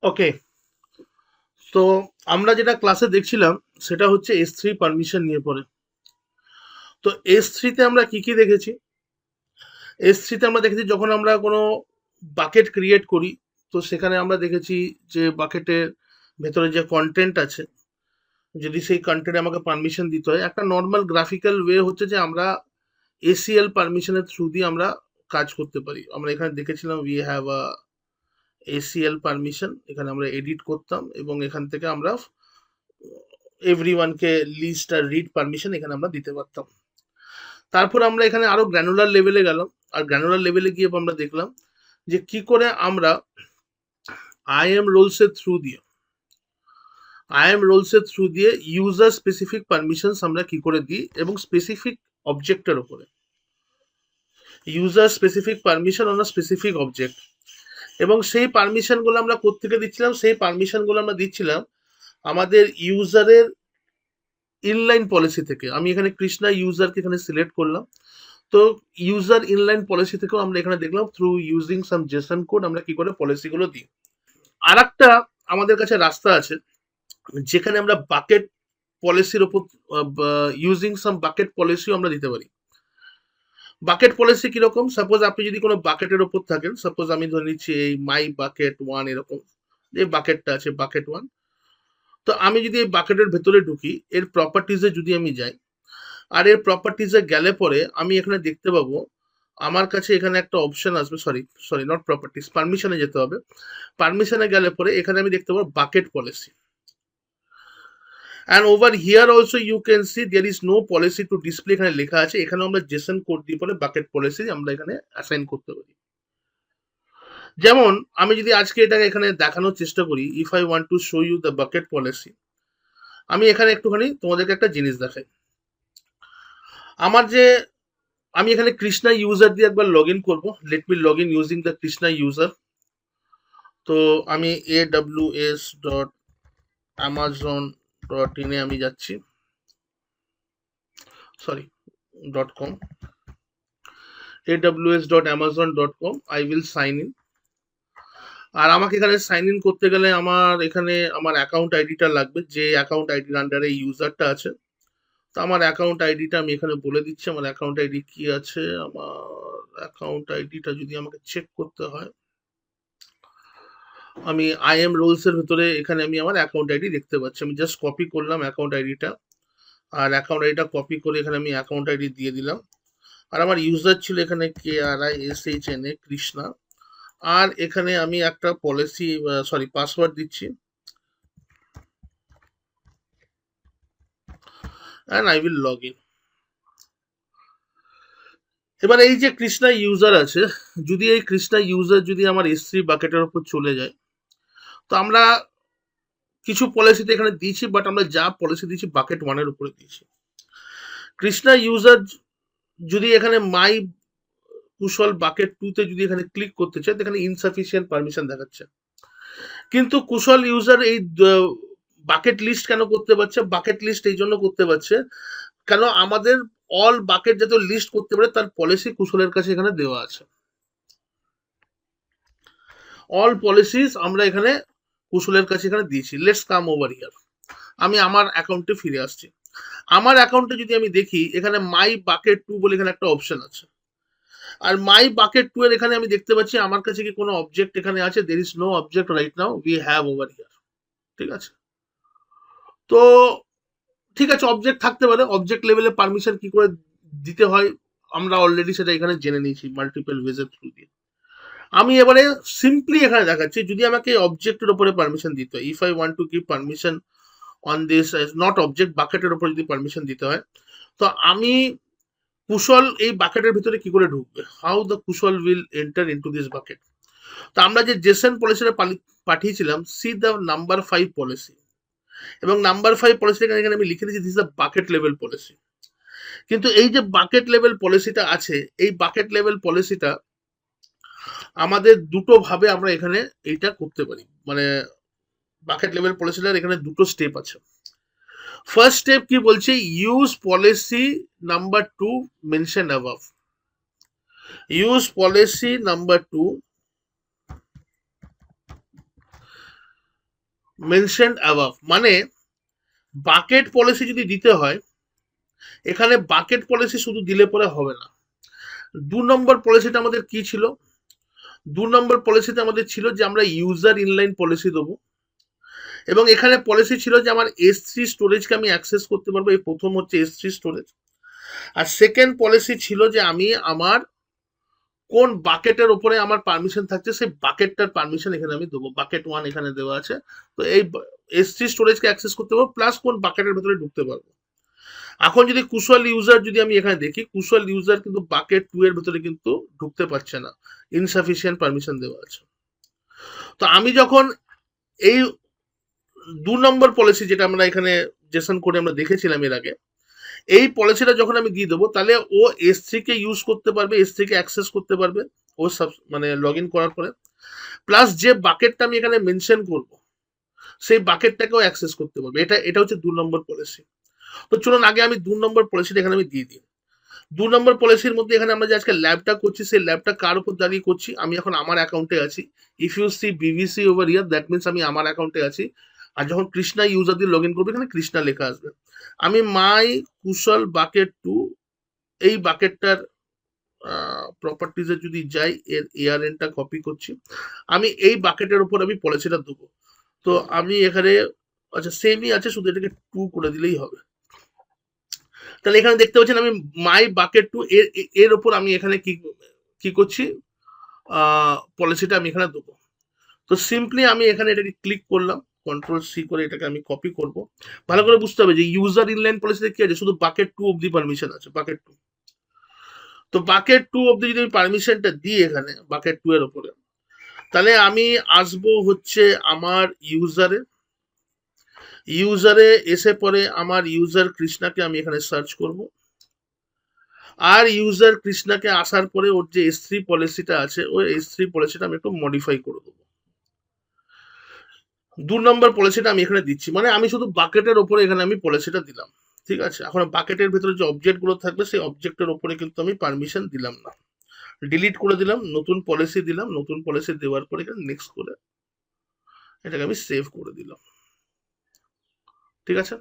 ওকে, তো আমরা যেটা ক্লাসে দেখছিলাম সেটা হচ্ছে S3 পারমিশন নিয়ে পড়ে। তো S3 তে আমরা কি কি দেখেছি? S3 তে আমরা দেখেছি যখন আমরা কোনো বাকেট ক্রিয়েট করি, তো সেখানে আমরা দেখেছি যে বাকেটের ভেতরে যে কন্টেন্ট আছে, যদি সেই কন্টেন্টে আমাকে পারমিশন দিতে হয়, একটা নর্মাল গ্রাফিক্যাল ওয়ে হচ্ছে যে আমরা ACL পারমিশনের থ্রু দিয়ে আমরা কাজ করতে পারি। আমরা এখানে দেখেছিলাম we have a ACL permission, এখানে আমরা এডিট করতাম এবং এখান থেকে আমরা এভরিওয়ানকে লিস্ট আর রিড পারমিশন এখানে আমরা দিতে পারতাম। তারপর আমরা এখানে আরো গ্র্যানুলার লেভেলে গেলাম, আর গ্র্যানুলার লেভেলে গিয়ে আমরা দেখলাম যে কি করে আমরা IAM রোলস এর থ্রু দিয়ে ইউজার স্পেসিফিক পারমিশনস আমরা কি করে দিই এবং স্পেসিফিক অবজেক্টের উপরে user specific permission on specific object, এবং সেই পারমিশনগুলো আমরা কোত্থেকে দিচ্ছিলাম? সেই পারমিশনগুলো আমরা দিচ্ছিলাম আমাদের ইউজারের ইনলাইন পলিসি থেকে। আমি এখানে কৃষ্ণা ইউজারকে এখানে সিলেক্ট করলাম, তো ইউজার ইনলাইন পলিসি থেকেও আমরা এখানে দেখলাম থ্রু ইউজিং সাম জেসন কোড আমরা কি করে পলিসিগুলো দিই। আর একটা আমাদের কাছে রাস্তা আছে যেখানে আমরা বাকেট পলিসির ওপর ইউজিং সাম বাকেট পলিসিও আমরা দিতে পারি। বাকেট পলিসি কিরকম? সাপোজ আপনি যদি কোনো বাকেটের ওপর থাকেন, সাপোজ আমি ধরে নিচ্ছি এই মাই বাকেট ওয়ান, এরকম যে বাকেটটা আছে বাকেট ওয়ান, তো আমি যদি এই বাকেটের ভেতরে ঢুকি, এর প্রপার্টিজে যদি আমি যাই, আর এর প্রপার্টিজে গেলে পরে আমি এখানে দেখতে পাবো আমার কাছে এখানে একটা অপশন আসবে, সরি সরি নট প্রপার্টিজ, পারমিশনে যেতে হবে। পারমিশনে গেলে পরে এখানে আমি দেখতে পাবো bucket policy, and over here also you can see there is no policy to display, এখানে লেখা আছে। এখানে আমরা জেসন কোড দিয়ে পরে বাকেট পলিসি আমরা এখানে অ্যাসাইন করতে পারি। যেমন আমি যদি আজকে এটাকে এখানে দেখানোর চেষ্টা করি, if I want to show you the bucket policy, আমি এখানে একটুখানি তোমাদেরকে একটা জিনিস দেখাই। আমার যে আমি এখানে কৃষ্ণা ইউজার দিয়ে একবার লগ ইন করবো, let me log in using the Krishna user. তো আমি aws.amazon.in এ আমি যাচ্ছি, sorry .com, aws.amazon.com, I will sign in. আর আমাকে এখানে সাইন ইন করতে গেলে আমার এখানে আমার অ্যাকাউন্ট আইডিটা লাগবে, যে অ্যাকাউন্ট আইডির আন্ডারে ইউজারটা আছে। তো আমার অ্যাকাউন্ট আইডিটা আমি এখানে বলে দিচ্ছি, আমার অ্যাকাউন্ট আইডি কি আছে। আমার অ্যাকাউন্ট আইডিটা যদি আমাকে চেক করতে হয়, আমি IAM রোলস এর ভিতরে এখানে আমি আমার অ্যাকাউন্ট আইডি দেখতে পাচ্ছি। আমি জাস্ট কপি করলাম অ্যাকাউন্ট আইডিটা, আর অ্যাকাউন্ট আইডিটা কপি করে এখানে আমি অ্যাকাউন্ট আইডি দিয়ে দিলাম। আর আমার ইউজার ছিল এখানে KRISHNA কৃষ্ণা, আর এখানে আমি একটা পলিসি সরি পাসওয়ার্ড দিচ্ছি, and I will log in. এবার এই যে কৃষ্ণা ইউজার আছে, যদি এই কৃষ্ণা ইউজার যদি আমার S3 বাকেটের উপর চলে যায়, তো আমরা কিছু পলিসিতে এখানে দিয়েছি, বাট আমরা যা পলিসি দিয়েছি বাকেট ওয়ানের উপরে দিয়েছি। কৃষ্ণা ইউজার যদি এখানে মাই কুশল বাকেট টু তে যদি এখানে ক্লিক করতে চায়, এখানে ইনসাফিসিয়েন্ট পারমিশন দেখাচ্ছে। কিন্তু কুশল ইউজার এই বাকেট লিস্ট কেন করতে পারছে? বাকেট লিস্ট এই জন্য করতে পারছে কেন, আমাদের অল বাকেট যাতে লিস্ট করতে পারে তার পলিসি কুশলের কাছে এখানে দেওয়া আছে। অল পলিসিস আমরা এখানে কুশলের কাছে এখানে দিয়েছি। লেটস কাম ওভার হিয়ার, আমি আমার অ্যাকাউন্টে ফিরে আসছি। আমার অ্যাকাউন্টে যদি আমি দেখি, এখানে মাই বাকেট টু বলে এখানে একটা অপশন আছে, আর মাই বাকেট টু এর এখানে আমি দেখতে পাচ্ছি আমার কাছে কি কোনো অবজেক্ট এখানে আছে? There is no object right now we have over here. ঠিক আছে, তো ঠিক আছে, অবজেক্ট থাকতে পারে। অবজেক্ট লেভেলে পারমিশন কি করে দিতে হয় আমরা অলরেডি সেটা এখানে জেনে নিয়েছি মাল্টিপল ওয়েজের থ্রু দিয়ে। আমি এবারে সিম্পলি এখানে দেখাচ্ছি, যদি আমাকে অবজেক্টের উপরে পারমিশন দিতে হয়, if I want to give permission on this not object, বাকেটের উপর যদি পারমিশন দিতে হয়, তো আমি কুশল এই বাকেটের ভিতরে কি করে ঢুকবে? How the Kushal will enter into this bucket? তো আমরা যে জেসন পলিসিটা পাঠিয়েছিলাম, সি দ্য নাম্বার 5 পলিসি, এবং নাম্বার 5 পলিসি এখানে আমি লিখে দিয়েছি this the bucket level policy. কিন্তু এই যে বাকেট লেভেল পলিসিটা আছে, এই বাকেট লেভেল পলিসিটা আমাদের দুটো ভাবে আমরা এখানে এইটা করতে পারি। মানে বাকেট লেভেল পলিসিটার এখানে দুটো স্টেপ আছে। ফার্স্ট স্টেপ কি বলছে? Use policy number 2 mention above. Use policy number 2 mentioned above মানে বাকেট পলিসি যদি দিতে হয়, এখানে বাকেট পলিসি শুধু দিলে পরে হবে না। 2 নম্বর পলিসিটা আমাদের কি ছিল? 2 নম্বর পলিসিতে আমাদের ছিল যে আমরা ইউজার ইনলাইন পলিসি দেবো, এবং এখানে পলিসি ছিল যে আমার S3 স্টোরেজকে আমি অ্যাক্সেস করতে পারবো। এই প্রথম হচ্ছে S3 স্টোরেজ। আর সেকেন্ড পলিসি ছিল যে আমি আমার কোন বাকেটের উপরে আমার পারমিশন থাকছে সেই বাকেটটার পারমিশন এখানে আমি দেবো। বাকেট 1 এখানে দেওয়া আছে। তো এই S3 স্টোরেজকে অ্যাক্সেস করতে পারবো, প্লাস কোন বাকেটের ভেতরে ঢুকতে পারবো। এখন যদি কুশল ইউজার যদি আমি এখানে দেখি, কুশল ইউজার কিন্তু বাকেট 2 এর ভেতরে কিন্তু ঢুকতে পারছে না, ইনসাফিসিয়েন্ট পারমিশন দেওয়া আছে। তো আমি যখন এই 2 নম্বর পলিসি যেটা আমরা এখানে জেসন করে আমরা দেখেছিলাম এর আগে, এই পলিসিটা যখন আমি দিয়ে দেবো, তাহলে ও S3 কে ইউজ করতে পারবে, S3 কে অ্যাক্সেস করতে পারবে ও সব মানে লগ ইন করার পরে, প্লাস যে বাকেটটা আমি এখানে মেনশন করব সেই বাকেটটাকেও অ্যাক্সেস করতে পারবে। এটা হচ্ছে 2 নম্বর পলিসি। তো চলুন আগে আমি 2 নম্বর পলিসিটা এখানে আমি দিয়ে দিই। 2 নম্বর পলিসির মধ্যে এখানে আমরা যে আজকে ল্যাবটা করছি, সেই ল্যাবটা কার উপর দাঁড়িয়ে করছি? আমি এখন আমার অ্যাকাউন্টে আছি। If you see BVC over here, that means আমি আমার অ্যাকাউন্টে আছি। আর যখন কৃষ্ণা ইউজার দিয়ে লগ ইন করবে, এখানে কৃষ্ণা লেখা আসবে। আমি মাই কুশল বাকেট 2 এই বাকেটটার প্রপার্টিজে যদি যাই, এর এআরএনটা কপি করছি। আমি এই বাকেটের উপর আমি পলিসিটা দেবো। তো আমি এখানে, আচ্ছা সেমই আছে, শুধু এটাকে 2 করে দিলেই হবে। তাহলে এখানে দেখতে পাচ্ছেন আমি মাই বাকেট 2 এর উপর আমি এখানে কি কি করছি, পলিসিটা আমি এখানে দেবো। তো সিম্পলি আমি এখানে এটাকে ক্লিক করলাম, কন্ট্রোল C করে এটাকে আমি কপি করব। ভালো করে বুঝতে হবে যে ইউজার ইনলাইন পলিসিতে কি আছে, শুধু বাকেট 2 অবধি পারমিশন আছে, বাকেট 2। তো বাকেট 2 অবধি যদি আমি পারমিশনটা দিই এখানে বাকেট 2 এর উপরে, তাহলে আমি আসবো হচ্ছে আমার ইউজারে এসে পরে আমার ইউজার কৃষ্ণাকে আমি এখানে সার্চ করব। আর ইউজার কৃষ্ণাকে আসার পরে ওর যে S3 পলিসিটা আছে, ওই S3 পলিসিটা আমি একটু মডিফাই করে দেবো। 2 নম্বর পলিসিটা আমি এখানে দিচ্ছি, মানে আমি শুধু বাকেটের ওপরে এখানে আমি পলিসিটা দিলাম। ঠিক আছে, এখন বাকেটের ভেতরে যে অবজেক্ট গুলো থাকবে সেই অবজেক্টের ওপরে কিন্তু আমি পারমিশন দিলাম না, ডিলিট করে দিলাম, নতুন পলিসি দিলাম। নতুন পলিসি দেওয়ার পরে এখানে নেক্সট করে এটাকে আমি সেভ করে দিলাম। ঠিক আছে,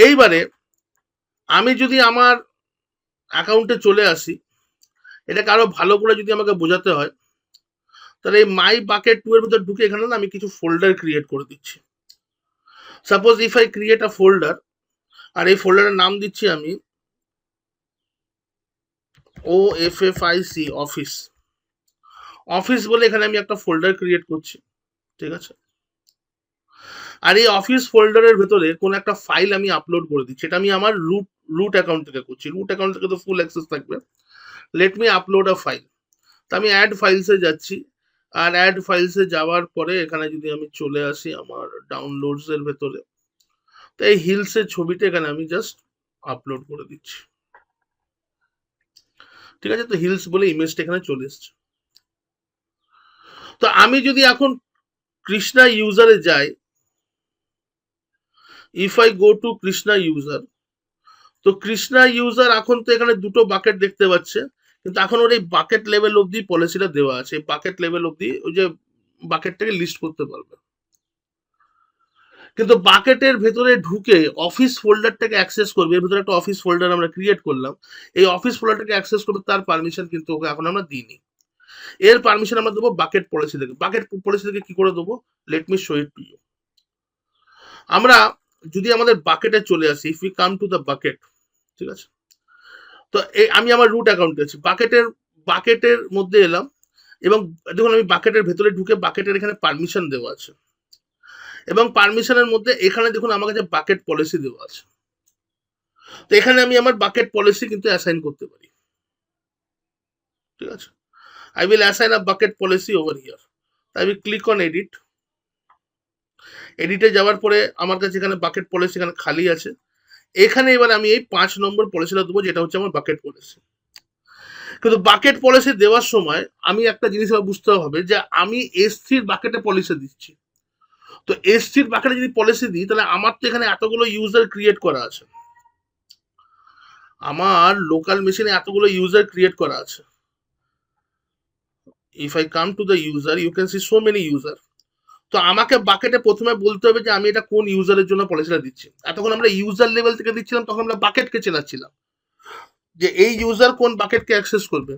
এইবারে আমি যদি আমার অ্যাকাউন্টে চলে আসি, এটাকে আরো ভালো করে যদি আমাকে বোঝাতে হয়, তাহলে এই মাই বাকেট 2 এর ভিতর ঢুকে এখানে না আমি কিছু ফোল্ডার ক্রিয়েট করে দিচ্ছি। Suppose if I create a folder, আর এই ফোল্ডারের নাম দিচ্ছি আমি OFFIC অফিস। অফিস বলে এখানে আমি একটা ফোল্ডার ক্রিয়েট করছি। ঠিক আছে, আর এই অফিস ফোল্ডারের ভেতরে কোন একটা ফাইল আমি আপলোড করে দিচ্ছি। এটা আমি আমার রুট অ্যাকাউন্ট থেকে করছি। রুট অ্যাকাউন্ট থেকে তো ফুল অ্যাক্সেস থাকবে। লেট মি আপলোড আ ফাইল। তো আমি অ্যাড ফাইলসে যাচ্ছি, আর অ্যাড ফাইলসে যাওয়ার পরে এখানে যদি আমি চলে আসি আমার ডাউনলোডস এর ভেতরে, তো এই হিলসের ছবিটা এখানে আমি জাস্ট আপলোড করে দিচ্ছি। ঠিক আছে, তো হিলস বলে ইমেজটা এখানে চলে এসছে। তো আমি যদি এখন কৃষ্ণা ইউজারে যাই, if I go to Krishna user, তো কৃষ্ণা ইউজার এখন তো এখানে দুটো বাকেট দেখতে পাচ্ছে, কিন্তু এখন ওর এই বাকেট লেভেল অবধি পলিসিটা দেওয়া আছে। বাকেট লেভেল অবধি ওই যে বাকেটটাকে লিস্ট করতে পারবে, কিন্তু বাকেটের ভেতরে ঢুকে অফিস ফোল্ডারটাকে অ্যাক্সেস করবে। এর ভেতরে একটা অফিস ফোল্ডার আমরা ক্রিয়েট করলাম, এই অফিস ফোল্ডারটাকে অ্যাক্সেস করবে, তার পারমিশন কিন্তু ওকে এখন আমরা দিইনি। এর পারমিশন আমরা দেবো বাকেট পলিসি থেকে। বাকেট পলিসি থেকে কি করে দেবো, let me show it to you. আমরা যদি আমাদের বাকেটে চলে আসি, if we come to the bucket, ঠিক আছে, তো এই আমি আমার রুট অ্যাকাউন্টে আছি, বাকেটের মধ্যে এলাম, এবং দেখুন আমি বাকেটের ভেতরে ঢুকে বাকেটের এখানে পারমিশন দেওয়া আছে, এবং পারমিশনের মধ্যে এখানে দেখুন আমার কাছে বাকেট পলিসি দেওয়া আছে। তো এখানে আমি আমার বাকেট পলিসি কিন্তু অ্যাসাইন করতে পারি। ঠিক আছে, I will assign a bucket policy over here. I will click on edit. এডিটে যাওয়ার পরে আমার কাছে এখানে বাকেট পলিসি এখানে খালি আছে। এখানে এবার আমি এই 5 নম্বর পলিসিটা দেবো, যেটা হচ্ছে আমার বাকেট পলিসি। কিন্তু বাকেট পলিসি দেওয়ার সময় আমি একটা জিনিস বুঝতে হবে যে আমি S3 বাকেটে পলিসি দিচ্ছি। তো S3 বাকেটে যদি পলিসি দিই, তাহলে আমার তো এখানে এতগুলো ইউজার ক্রিয়েট করা আছে, আমার লোকাল মেশিনে এতগুলো ইউজার ক্রিয়েট করা আছে। If I come to the user, you can see so many user. তো তো আমাকে বাকেটে প্রথমে বলতে হবে যে আমি এটা কোন ইউজারের জন্য পলিসিটা দিচ্ছি। এতক্ষণ আমরা ইউজার লেভেল থেকে দিচ্ছিলাম, তখন আমরা বাকেটকে চেনাচ্ছিলাম যে এই ইউজার কোন বাকেটকে অ্যাক্সেস করবে।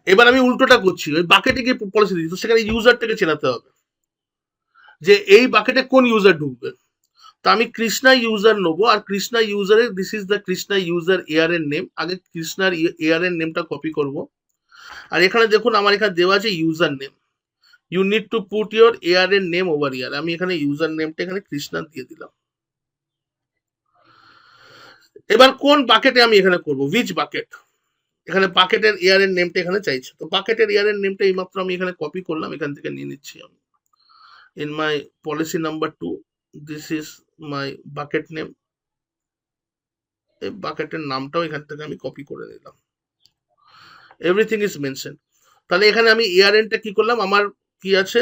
এবার আমি উল্টোটা করছি, ওই বাকেটে গিয়ে পলিসি দিচ্ছি, তো সেখানে ইউজারটাকে চেনাতে হবে যে এই বাকেটে কোন ইউজার ঢুকবে। তো আমি কৃষ্ণা ইউজার নেবো, আর কৃষ্ণা ইউজারের this is the Krishna user air এর নেম। আগে কৃষ্ণার এয়ার এর নেমটা কপি করব। আর এখানে দেখুন আমার এখানে দেওয়া আছে user name. You need to put your air এর নেম ওভার ইয়ার। আমি এখানে ইউজার নেমটা এখানে কৃষ্ণা দিয়ে দিলাম। এবার কোন বাকেটে আমি এখানে করব, উইচ বাকেট। এখানে বাকেটের এয়ার এর নেমটা এখানে চাইছে, তো বাকেটের এয়ার এর নেমটা এইমাত্র আমি এখানে কপি করলাম, এখান থেকে নিয়ে নিচ্ছি আমি। In my policy number 2 this is my bucket name. এই বাকেটের নামটাও এখান থেকে আমি কপি করে নিলাম। Everything is mention. তাহলে এখানে আমি এআরএনটা কি করলাম, আমার কি আছে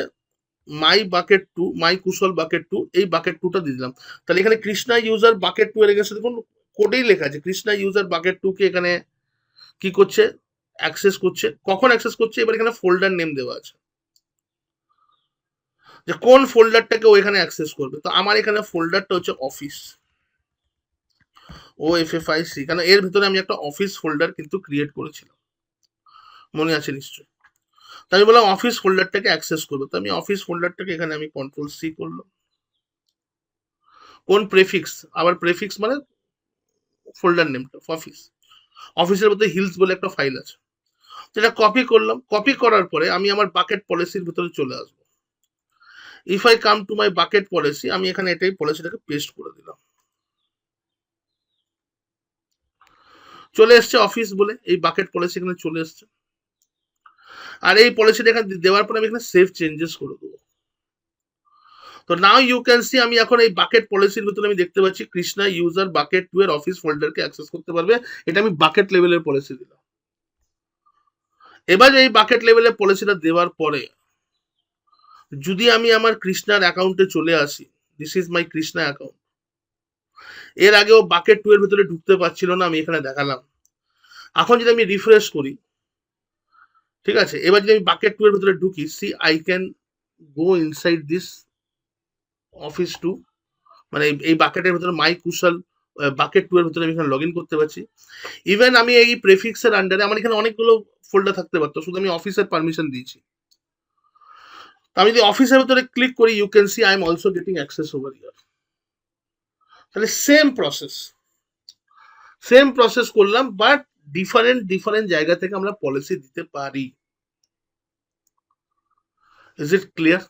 মাই বাকেট 2, মাই কুশল বাকেট 2, এই বাকেট 2টা দিয়ে দিলাম। তাহলে এখানে কৃষ্ণা ইউজার বাকেট 2 এর এগেইনস্টে দেখুন কোডেই লেখা আছে কৃষ্ণা ইউজার বাকেট 2 কে এখানে কি করছে, অ্যাক্সেস করছে। কখন অ্যাক্সেস করছে, এবার এখানে ফোল্ডার নেম দেওয়া আছে যে কোন ফোল্ডারটাকে ও এখানে অ্যাক্সেস করবে। তো আমার এখানে ফোল্ডারটা হচ্ছে office, O F F I C, কারণ এর ভিতরে আমি একটা অফিস ফোল্ডার কিন্তু ক্রিয়েট করেছিলাম, মনে আছে নিশ্চয়ই। তো আমি বললাম অফিস ফোল্ডারটাকে অ্যাক্সেস করবো, তো আমি অফিস ফোল্ডারটাকে এখানে আমি কন্ট্রোল সি করলাম। কোন প্রেফিক্স, আবার প্রেফিক্স মানে ফোল্ডার নেমটা অফিস। অফিসের মধ্যে হিলস বলে একটা ফাইল আছে, যেটা কপি করলাম। কপি করার পরে আমি আমার বাকেট পলিসির ভিতরে চলে আসবো। If I come to my bucket policy, আমি এখানে এটাই পলিসিটাকে পেস্ট করে দিলাম। চলে এসছে অফিস বলে এই বাকেট পলিসি এখানে চলে এসছে। আর এই পলিসিটা এখানে দেওয়ার পরে আমি এখানে সেভ চেঞ্জেস করে দেবো। তো নাও ইউ ক্যান সি আমি এখন এই বাকেট পলিসির ভিতরে আমি দেখতে পাচ্ছি কৃষ্ণা ইউজার বাকেট 2 এর অফিস ফোল্ডারকে অ্যাক্সেস করতে পারবে। এটা আমি বাকেট লেভেলের পলিসি দিলাম। এবার এই বাকেট লেভেলের পলিসিটা দেওয়ার পরে যদি আমি আমার কৃষ্ণার অ্যাকাউন্টে চলে আসি, this is my Krishna account. এর আগেও বাকেট 2 এর ভিতরে ঢুকতে পারছিল না, আমি এখানে দেখালাম। এখন যদি আমি রিফ্রেশ করি, ঠিক আছে, এবার যদি আমি বাকেট 2 এর ভিতরে ঢুকি, see I can go inside this office 2, মানে এই বাকেটের ভিতরে মাই কুশল বাকেট 2 এর ভিতরে আমি এখানে লগ ইন করতে পারছি। ইভেন আমি এই প্রেফিক্সের আন্ডারে আমার এখানে অনেকগুলো ফোল্ডার থাকতে পারতো, শুধু আমি অফিসের পারমিশন দিয়েছি। আমি যদি অফিসের ভিতরে ক্লিক করি, you can see I am also getting access over here. তাহলে সেম প্রসেস করলাম, বাট ডিফারেন্ট জায়গা থেকে আমরা পলিসি দিতে পারি। Is it clear?